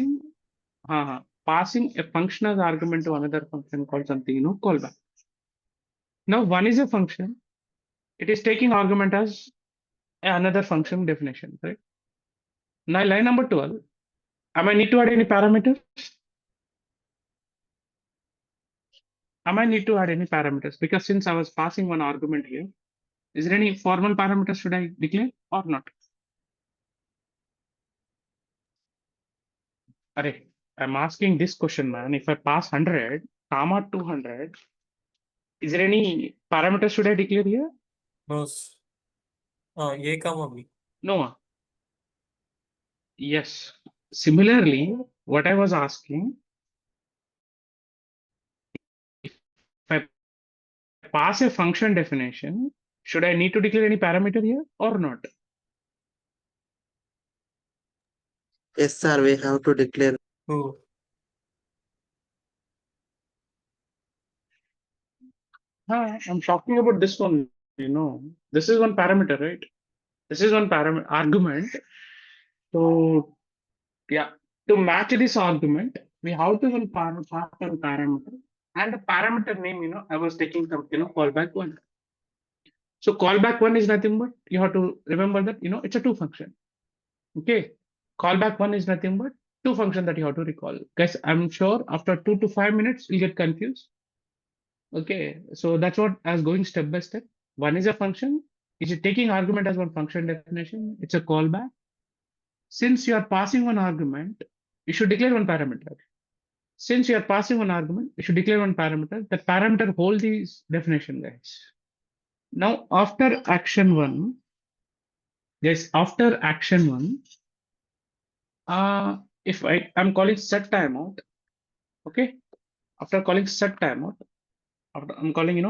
Passing a function as argument to another function called something, callback. Now, one is a function. It is taking argument as another function definition, right? Now, line number 12. Am I need to add any parameters? Because since I was passing one argument here, is there any formal parameters should I declare or not? Array, I'm asking this question, man. If I pass 100, comma 200, is there any parameters should I declare here? no. A comma B. No. Yes. Similarly, what I was asking, if I pass a function definition, should I need to declare any parameter here or not? Yes, sir, we have to declare. True. I'm talking about this one, this is one parameter, right? This is one parameter argument. So yeah, to match this argument, we have to pass one parameter, and the parameter name, I was taking some, callback one. So callback one is nothing but you have to remember that it's a 2 function. Okay, callback one is nothing but 2 function that you have to recall. Guys, I'm sure after 2 to 5 minutes you'll get confused. Okay, so that's what I was going step by step. One is a function. Is it taking argument as one function definition? It's a callback. Since you are passing one argument, you should declare one parameter. Since you are passing one argument, you should declare one parameter. That parameter hold these definition, guys. Now, after action one, yes, after action one, if I'm calling set timeout, okay. After calling set timeout, after I'm calling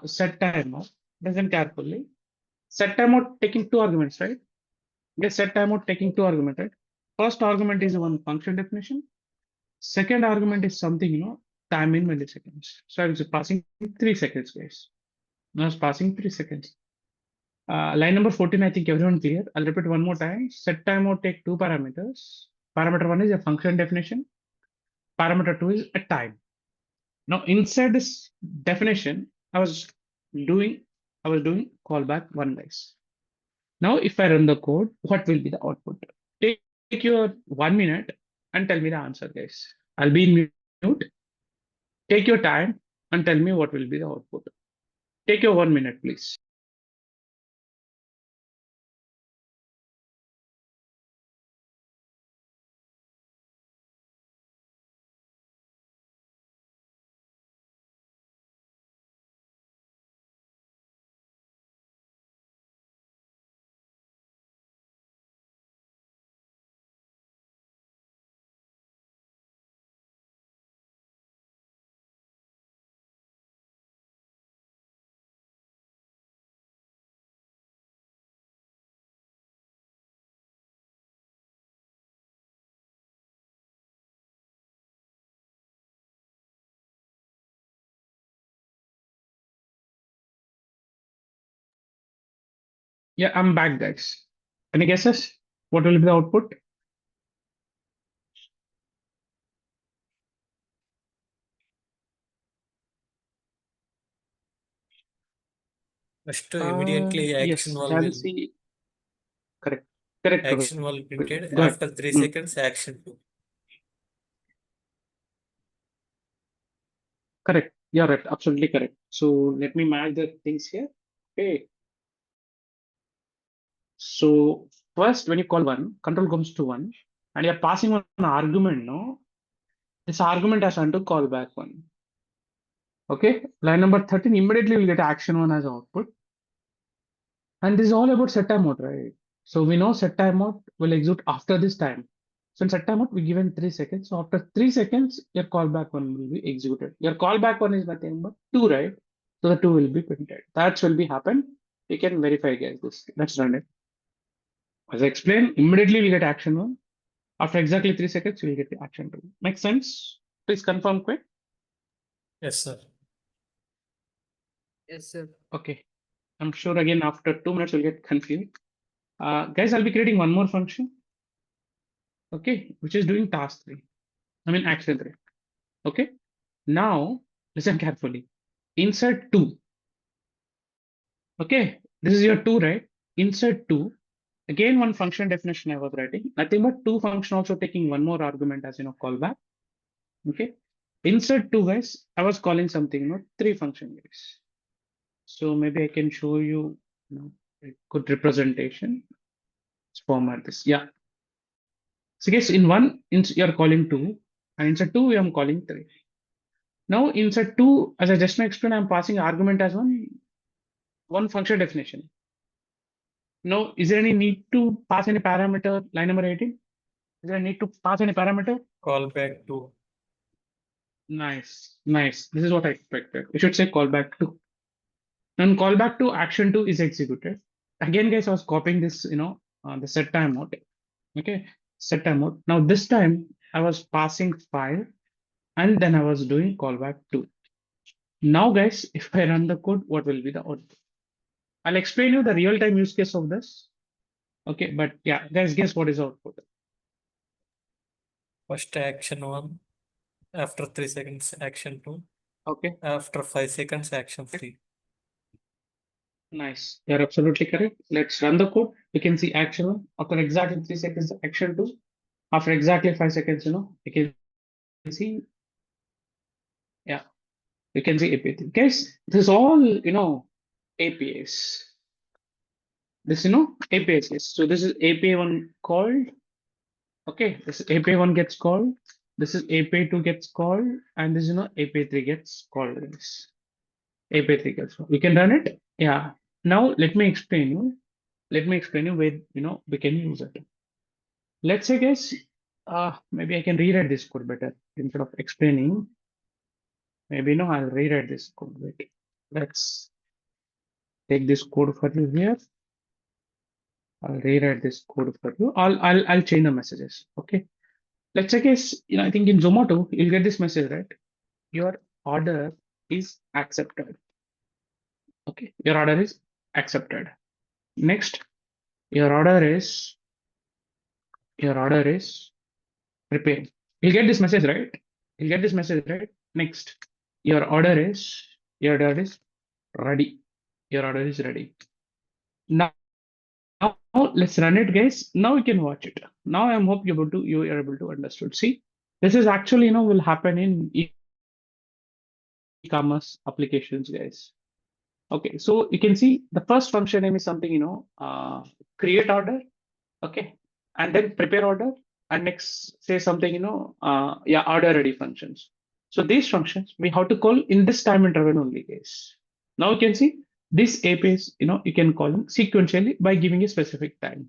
set timeout. Listen carefully. Set timeout taking 2 arguments, right? Get set timeout taking two arguments, right? First argument is one function definition. Second argument is something, time in milliseconds. So I was passing 3 seconds, guys. I was passing 3 seconds. Line number 14, I think everyone clear. I'll repeat one more time. Set timeout take two parameters. Parameter one is a function definition. Parameter two is a time. Now inside this definition, I was doing callback one, guys. Now if I run the code, what will be the output? Take your 1 minute and tell me the answer, guys. I'll be in mute. Take your time and tell me what will be the output. Take your 1 minute, please. Yeah, I'm back, guys. Any guesses? What will be the output? First, immediately Yes, action will Jansi. Correct. Correct. Rohit. action will printed. Go ahead. After 3 Mm. seconds, action 2. Correct. You're right. Absolutely correct. So let me match the things here. Okay. So first, when you call one, control comes to one, and you're passing one argument, no? This argument has to call back one. Okay. Line number 13, immediately we'll get action one as output. And this is all about set time mode, right? So we know set time mode will execute after this time. So in set time mode, we given 3 seconds. So after 3 seconds, your callback one will be executed. Your callback one is nothing but 2, right? So the 2 will be printed. That will be happen. You can verify, guys. This. Let's run it. As I explained, immediately we get action one. After exactly 3 seconds, you will get the action two. Make sense? Please confirm quick. Yes, sir. Yes, sir. Okay. I'm sure again after 2 minutes you'll get confused. Guys, I'll be creating one more function. Okay, which is doing task 3. I mean action 3. Okay. Now listen carefully. Insert 2. Okay, this is your 2, right? Insert 2. Again, one function definition I was writing. Nothing but 2 function also taking one more argument as callback. Okay. Insert 2, guys. I was calling something, 3 function, guys. So maybe I can show you, a good representation. Let's format this. Yeah. So guys, in one, you're calling 2, and insert 2, I'm calling 3. Now insert 2, as I just now explained, I'm passing argument as one function definition. Now, is there any need to pass any parameter? Line number 18. Is there a need to pass any parameter? Callback 2. Nice, nice. This is what I expected. You should say callback 2. And callback to action 2 is executed. Again, guys, I was copying this, the set time mode. Okay, set time mode. Now this time I was passing 5, and then I was doing callback 2. Now, guys, if I run the code, what will be the output? I'll explain you the real-time use case of this. Okay, but yeah, guys, guess what is output? First action 1. After 3 seconds, action 2. Okay, After 5 seconds, action 3. nice. You're absolutely correct. Let's run the code. You can see action 1. After exactly 3 seconds, action 2. After exactly 5 seconds, you can see, yeah, you can see API. Guys, this is all, APIs. This, APIs. Yes. So this is API 1 called. Okay, this API 1 gets called. This is API 2 gets called, and this, API 3 gets called. Guys. API 3 gets called. We can run it. Yeah. Now let me explain you. Let me explain you where we can use it. Let's say, guys, maybe I can rewrite this code better instead of explaining. Maybe I'll rewrite this code. Wait, let's take this code for you here. I'll rewrite this code for you. I'll change the messages. Okay. Let's say case, I think in Zomato, you'll get this message, right? Your order is accepted. Okay. Your order is accepted. Next, your order is prepared. You'll get this message, right? You'll get this message, right? Next, your order is ready. Your order is ready. Now let's run it, guys. Now you can watch it. Now I hope you are able to understood. See, this is actually will happen in e-commerce applications, guys. Okay, so you can see the first function name is something create order, okay, and then prepare order, and next say something order ready functions. So these functions we have to call in this time interval only, guys. Now you can see this APIs you can call them sequentially by giving a specific time.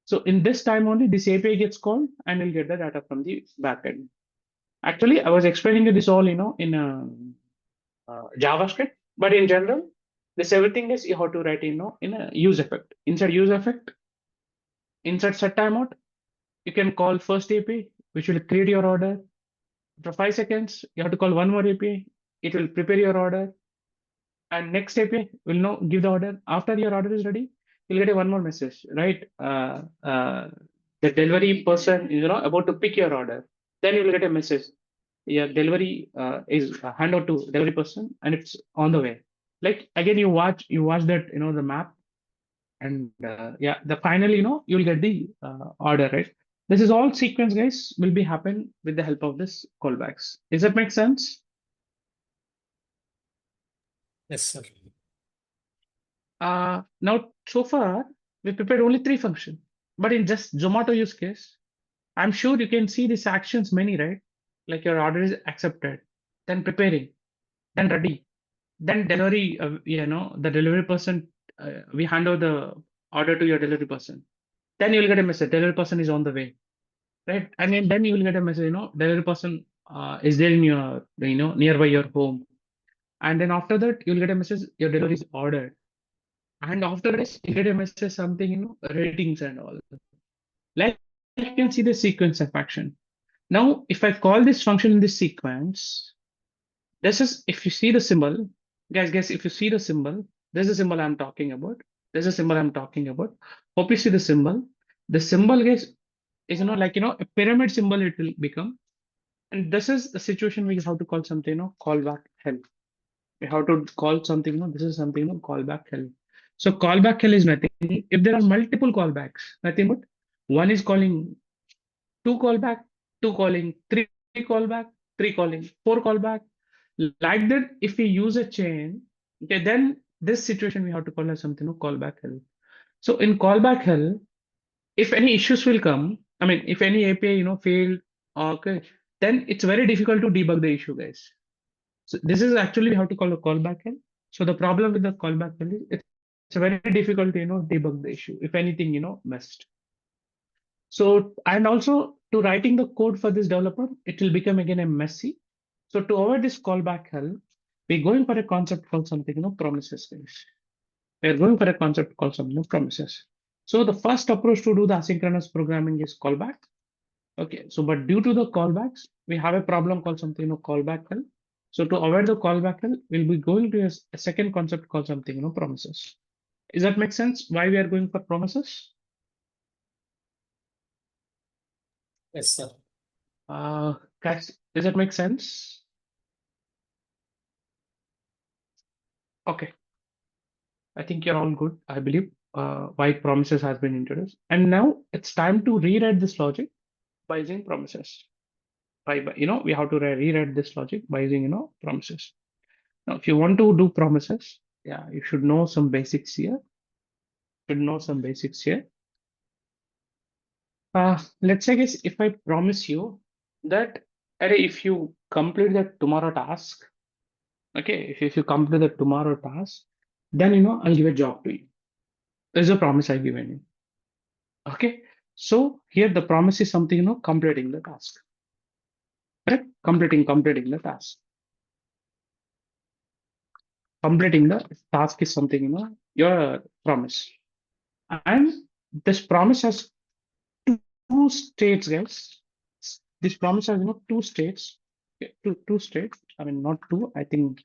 So in this time only this API gets called and you'll get the data from the backend. Actually, I was explaining this all in JavaScript, but in general, this everything is you have to write in a use effect. Inside use effect, inside set timeout, you can call first API, which will create your order. After 5 seconds, you have to call one more API. It will prepare your order. And next API will give the order. After your order is ready, you'll get one more message, right? The delivery person is about to pick your order. Then you will get a message. Your delivery is hand out to delivery person, and it's on the way. Like again, you watch that the map, and the finally you'll get the order, right? This is all sequence, guys, will be happen with the help of this callbacks. Does that make sense? Yes, sir. Now so far we prepared only 3 functions, but in just Zomato use case, I'm sure you can see these actions many, right? Like your order is accepted, then preparing, then ready, then delivery. The delivery person, we hand over the order to your delivery person. Then you'll get a message, delivery person is on the way, right? And then you will get a message, delivery person is there in your, nearby your home. And then after that, you'll get a message, your delivery is ordered. And after this, you get a message, something, ratings and all. Like you can see the sequence of action. Now, if I call this function in this sequence, this is, if you see the symbol, guys, if you see the symbol, this is the symbol I'm talking about. This is the symbol I'm talking about. Hope you see the symbol. The symbol, guys, is, like, a pyramid symbol it will become. And this is the situation we have to call something, callback hell. We have to call something, this is something, callback hell. So callback hell is nothing. If there are multiple callbacks, nothing but one is calling 2 callback, 2 calling 3 callback, 3 calling 4 callback. Like that, if we use a chain, okay, then this situation we have to call as something, callback hell. So in callback hell, if any issues will come, I mean, if any API, failed, okay, then it's very difficult to debug the issue, guys. So this is actually we have to call a callback hell. So the problem with the callback hell is it's very difficult to, debug the issue. If anything, messed. So, and also to writing the code for this developer, it will become again a messy. So to avoid this callback hell, we're going for a concept called something, promises, guys. We're going for a concept called something, promises. So the first approach to do the asynchronous programming is callback. Okay, so but due to the callbacks, we have a problem called something, callback hell. So to avoid the callback hell, we'll be going to a second concept called something, promises. Does that make sense? Why we are going for promises? Yes, sir. Guys, does that make sense? Okay. I think you're all good, I believe. Why promises has been introduced. And now it's time to rewrite this logic by using promises. We have to rewrite this logic by using, promises. Now, if you want to do promises, yeah, you should know some basics here. Let's say, guys, if I promise you that, if you complete the tomorrow task, okay, if you complete the tomorrow task, then, I'll give a job to you. There's a promise I've given you. Okay, so here the promise is something, completing the task. Correct? Completing the task. Completing the task is something, your promise. And this promise has two states, guys. This promise has two states. Okay, two states. I mean, not two. I think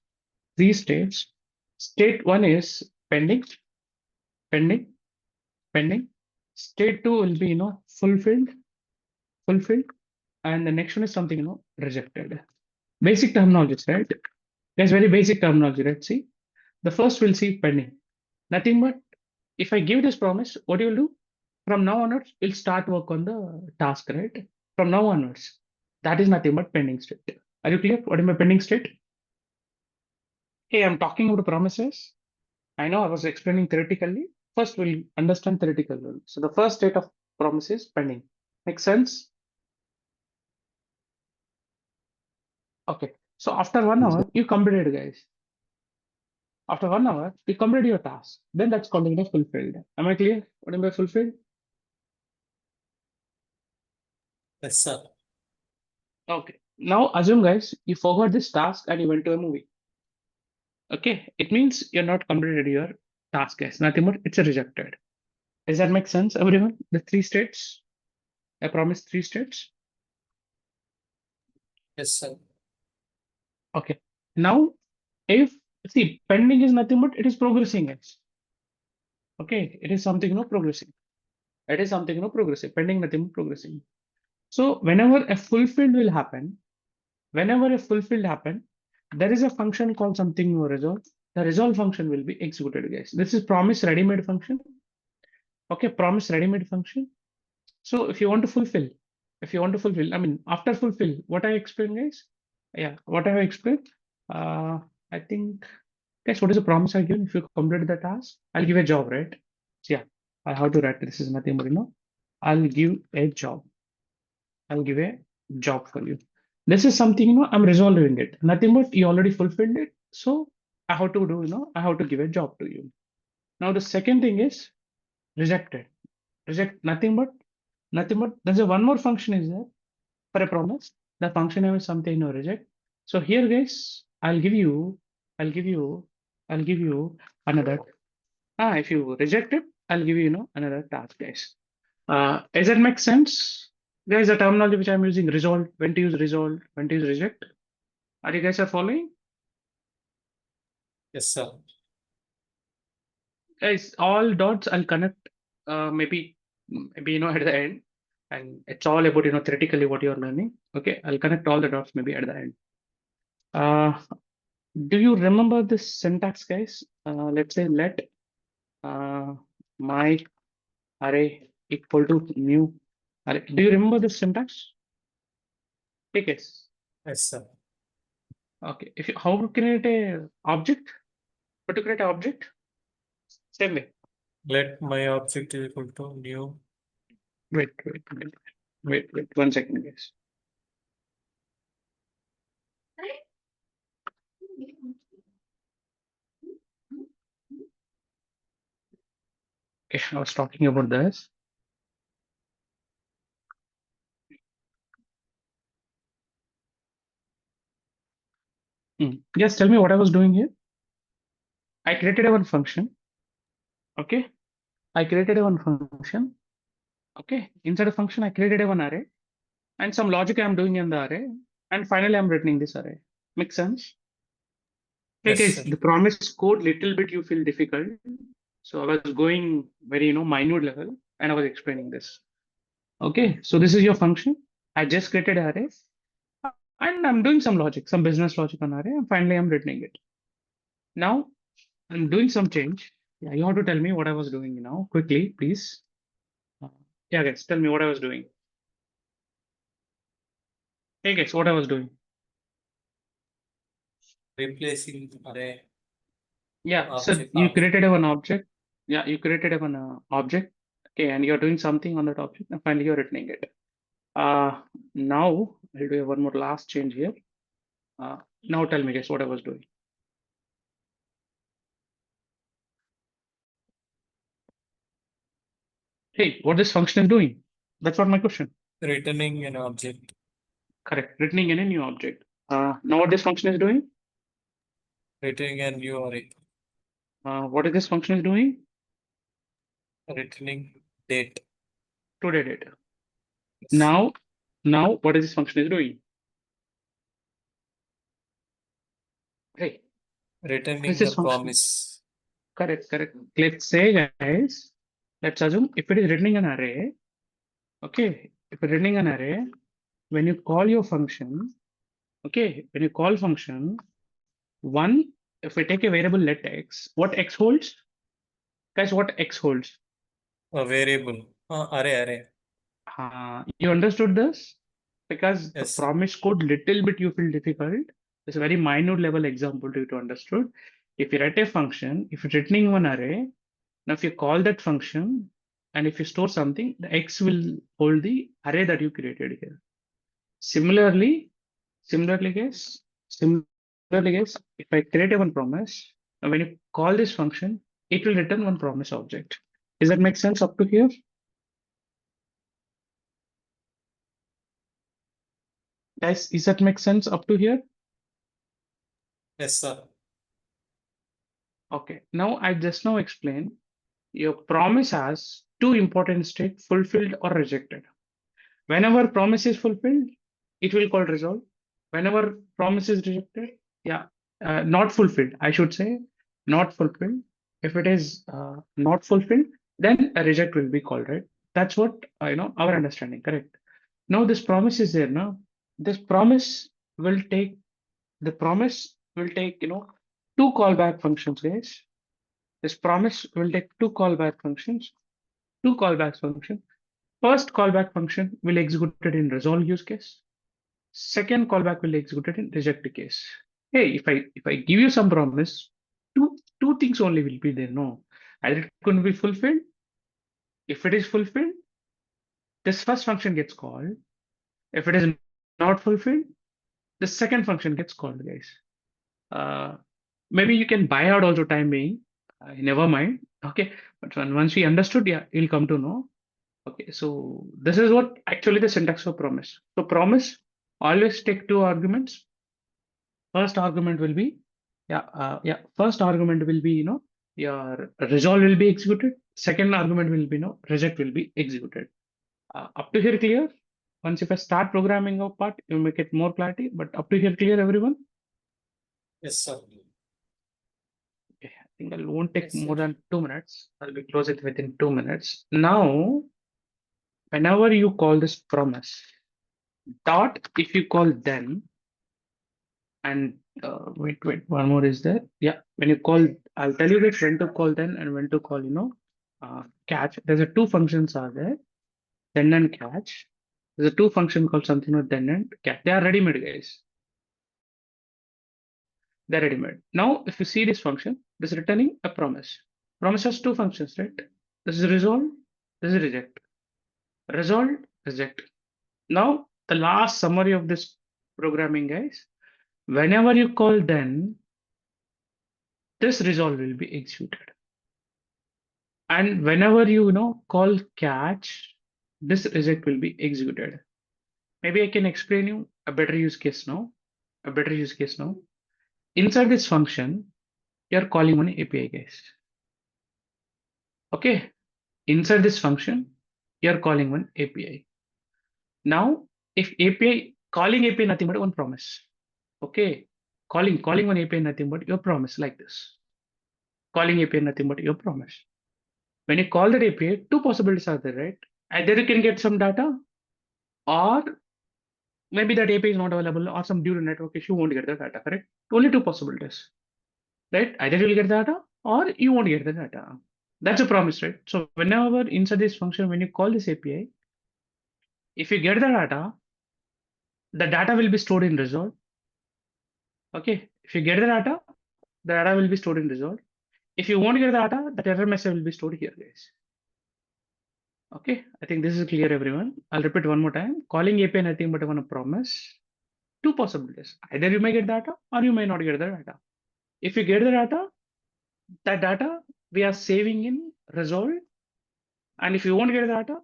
three states. State one is pending, pending, pending. State two will be fulfilled, fulfilled, and the next one is something rejected. Basic terminologies, right? There's very basic terminology, right? See, the first we'll see pending. Nothing but if I give this promise, what you will do? From now onwards, you'll start work on the task, right? From now onwards, that is nothing but pending state. Are you clear? What is my pending state? Hey, I'm talking about promises. I know I was explaining theoretically. First, we'll understand theoretical. So the first state of promise is pending. Make sense? Okay. So after 1 hour, you completed, guys. After 1 hour, you completed your task. Then that's called fulfilled. Am I clear? What am I fulfilled? Yes, sir. Okay. Now assume, guys, you forgot this task and you went to a movie. Okay. It means you're not completed your task, guys. Nothing but it's a rejected. Does that make sense, everyone? The three states. I promised three states. Yes, sir. Okay. Now, if see pending is nothing but it is progressing, guys. Okay, it is something progressing. It is something progressive. Pending nothing but progressing. So whenever a fulfilled will happen, whenever a fulfilled happen, there is a function called something resolve. The resolve function will be executed, guys. This is promise ready-made function. Okay, promise ready-made function. So if you want to fulfill, I mean, after fulfill, what I explained, guys? Yeah, what I have explained. I think, guys, what is the promise I give? If you complete the task, I'll give a job, right? So yeah, I have to write this is nothing but I'll give a job. I'll give a job for you. This is something I'm resolving it. Nothing but you already fulfilled it. So I have to do, I have to give a job to you. Now the second thing is rejected. Reject nothing but there's a one more function is there for a promise. The function name is something reject. So here, guys, I'll give you another. If you reject it, I'll give you, another task, guys. Does that make sense? Guys, the terminology which I'm using, resolve, when to use resolve, when to use reject. Are you guys are following? Yes, sir. Guys, all dots I'll connect maybe at the end. And it's all about theoretically what you're learning. Okay, I'll connect all the dots maybe at the end. Do you remember this syntax, guys? Let's say let my array equal to new array. Do you remember this syntax? Take case. Yes, sir. Okay. If you, how to create a object? How to create an object? Same way. Let my object is equal to new. Wait. 1 second, guys. Okay, I was talking about this. Just tell me what I was doing here. I created a one function. Okay. I created a one function. Okay. Inside a function, I created a one array. And some logic I'm doing in the array. And finally, I'm returning this array. Make sense? Hey Yes, guys, sir. the promise code little bit you feel difficult. So I was going very minute level and I was explaining this. Okay, so this is your function. I just created an array and I'm doing some logic, some business logic on array, and finally I'm returning it. Now I'm doing some change. Yeah, you have to tell me what I was doing now quickly, please. Yeah, guys, tell me what I was doing. Hey guys, what I was doing. Replacing array. Yeah, so Object, you object. created a one object. Yeah, you created a one object. Okay, and you're doing something on that object, and finally you're returning it. Now I'll do one more last change here. Now tell me, guys, what I was doing. Hey, what this function is doing? That's what my question. Returning an object. Correct. Returning in a new object. Now what this function is doing? Returning a new array. What is this function is doing? Returning date. today date. Yes. Now what is this function is doing? Hey, Returning this a function? promise. correct. Let's say, guys, let's assume if it is returning an array, okay, if it's returning an array, when you call your function, okay, when you call function, one, if we take a variable let x, what x holds? Guys, what x holds? A variable. Array. You understood this? Because the Yes. promise code little bit you feel difficult. It's a very minute level example to understood. If you write a function, if you're returning one array, now if you call that function and if you store something, the x will hold the array that you created here. Similarly, guys, if I create a one promise, and when you call this function, it will return one promise object. Does that make sense up to here? Guys, does that make sense up to here? Yes, sir. Okay, now I just now explained your promise has two important states, fulfilled or rejected. Whenever promise is fulfilled, it will call resolve. Whenever promise is rejected, not fulfilled, I should say, not fulfilled. If it is not fulfilled, then a reject will be called, right? That's what our understanding, correct? Now this promise is there now. This promise will take two callback functions, guys. This promise will take two callback functions. Two callback functions. First callback function will execute it in resolve use case. Second callback will execute it in reject case. Hey, if I give you some promise, two things only will be there. No, either it couldn't be fulfilled. If it is fulfilled, this first function gets called. If it is not fulfilled, the second function gets called, guys. Maybe you can buy out also time being. Never mind. Okay, but once we understood, yeah, you'll come to know. Okay, so this is what actually the syntax of promise. So promise always take two arguments. First argument will be, first argument will be, your resolve will be executed. Second argument will be, reject will be executed. Up to here clear? Once if I start programming our part, you make it more clarity, but up to here clear everyone? Yes, sir. Okay, I think it won't take Yes, more sir. than 2 minutes. I'll be close it within 2 minutes. Now, whenever you call this promise, dot, if you call then, and wait, one more is there. Yeah, when you call, I'll tell you that when to call then and when to call, catch. There's a two functions are there, then and catch. There's a two function called something with then and catch. They are ready-made, guys. They're ready-made. Now, if you see this function, this is returning a promise. Promise has two functions, right? This is resolve, this is reject. Resolve, reject. Now, the last summary of this programming, guys, whenever you call then, this resolve will be executed. And whenever you call catch, this reject will be executed. Maybe I can explain you a better use case now. Inside this function, you're calling one API, guys. Okay. Inside this function, you're calling one API. Now, if API, calling API nothing but one promise. Okay. Calling one API nothing but your promise like this. Calling API nothing but your promise. When you call that API, two possibilities are there, right? Either you can get some data, or maybe that API is not available, or some due to network issue won't get the data, correct? Only two possibilities, right? Either you'll get the data or you won't get the data. That's a promise, right? So whenever inside this function, when you call this API, if you get the data will be stored in resolve. Okay. If you get the data will be stored in resolve. If you won't get the data, the error message will be stored here, guys. Okay, I think this is clear, everyone. I'll repeat one more time. Calling API nothing but one promise. Two possibilities. Either you may get data or you may not get the data. If you get the data, that data we are saving in resolve. And if you won't get the data,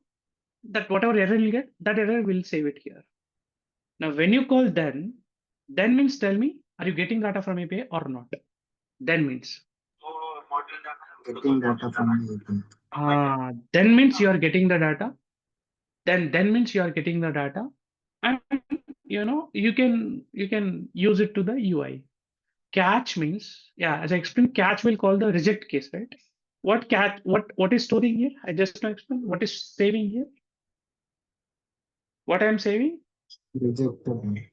that whatever error you get, that error will save it here. Now, when you call then means tell me, are you getting data from API or not? Then means Getting data from the API. Then means you are getting the data. Then means you are getting the data, and you can use it to the UI. Catch means, yeah, as I explained, catch will call the reject case, right? What is storing here? I just now explained what is saving here. What I am saving? Rejected.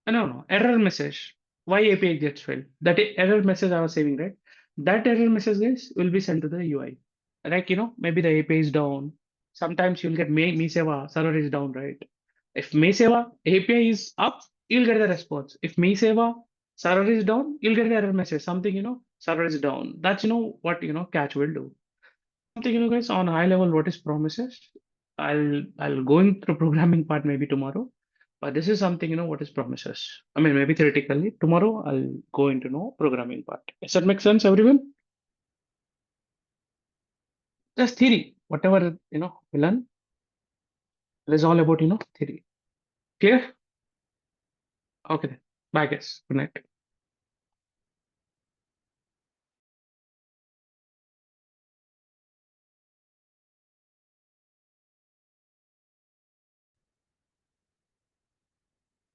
No, error message. Why API gets failed? That error message I was saving, right? That error message guys will be sent to the UI. Like, maybe the API is down. Sometimes you'll get MeSeva server is down, right? If MeSeva API is up, you'll get the response. If MeSeva server is down, you'll get the error message. Something, server is down. That's, what, catch will do. Something, guys, on high level, what is promises? I'll going through programming part maybe tomorrow. But this is something, what is promises. I mean, maybe theoretically, tomorrow I'll go into programming part. Does that make sense, everyone? Just theory, whatever, we learn. It is all about, theory. Clear? Okay then. Bye, guys. Good night.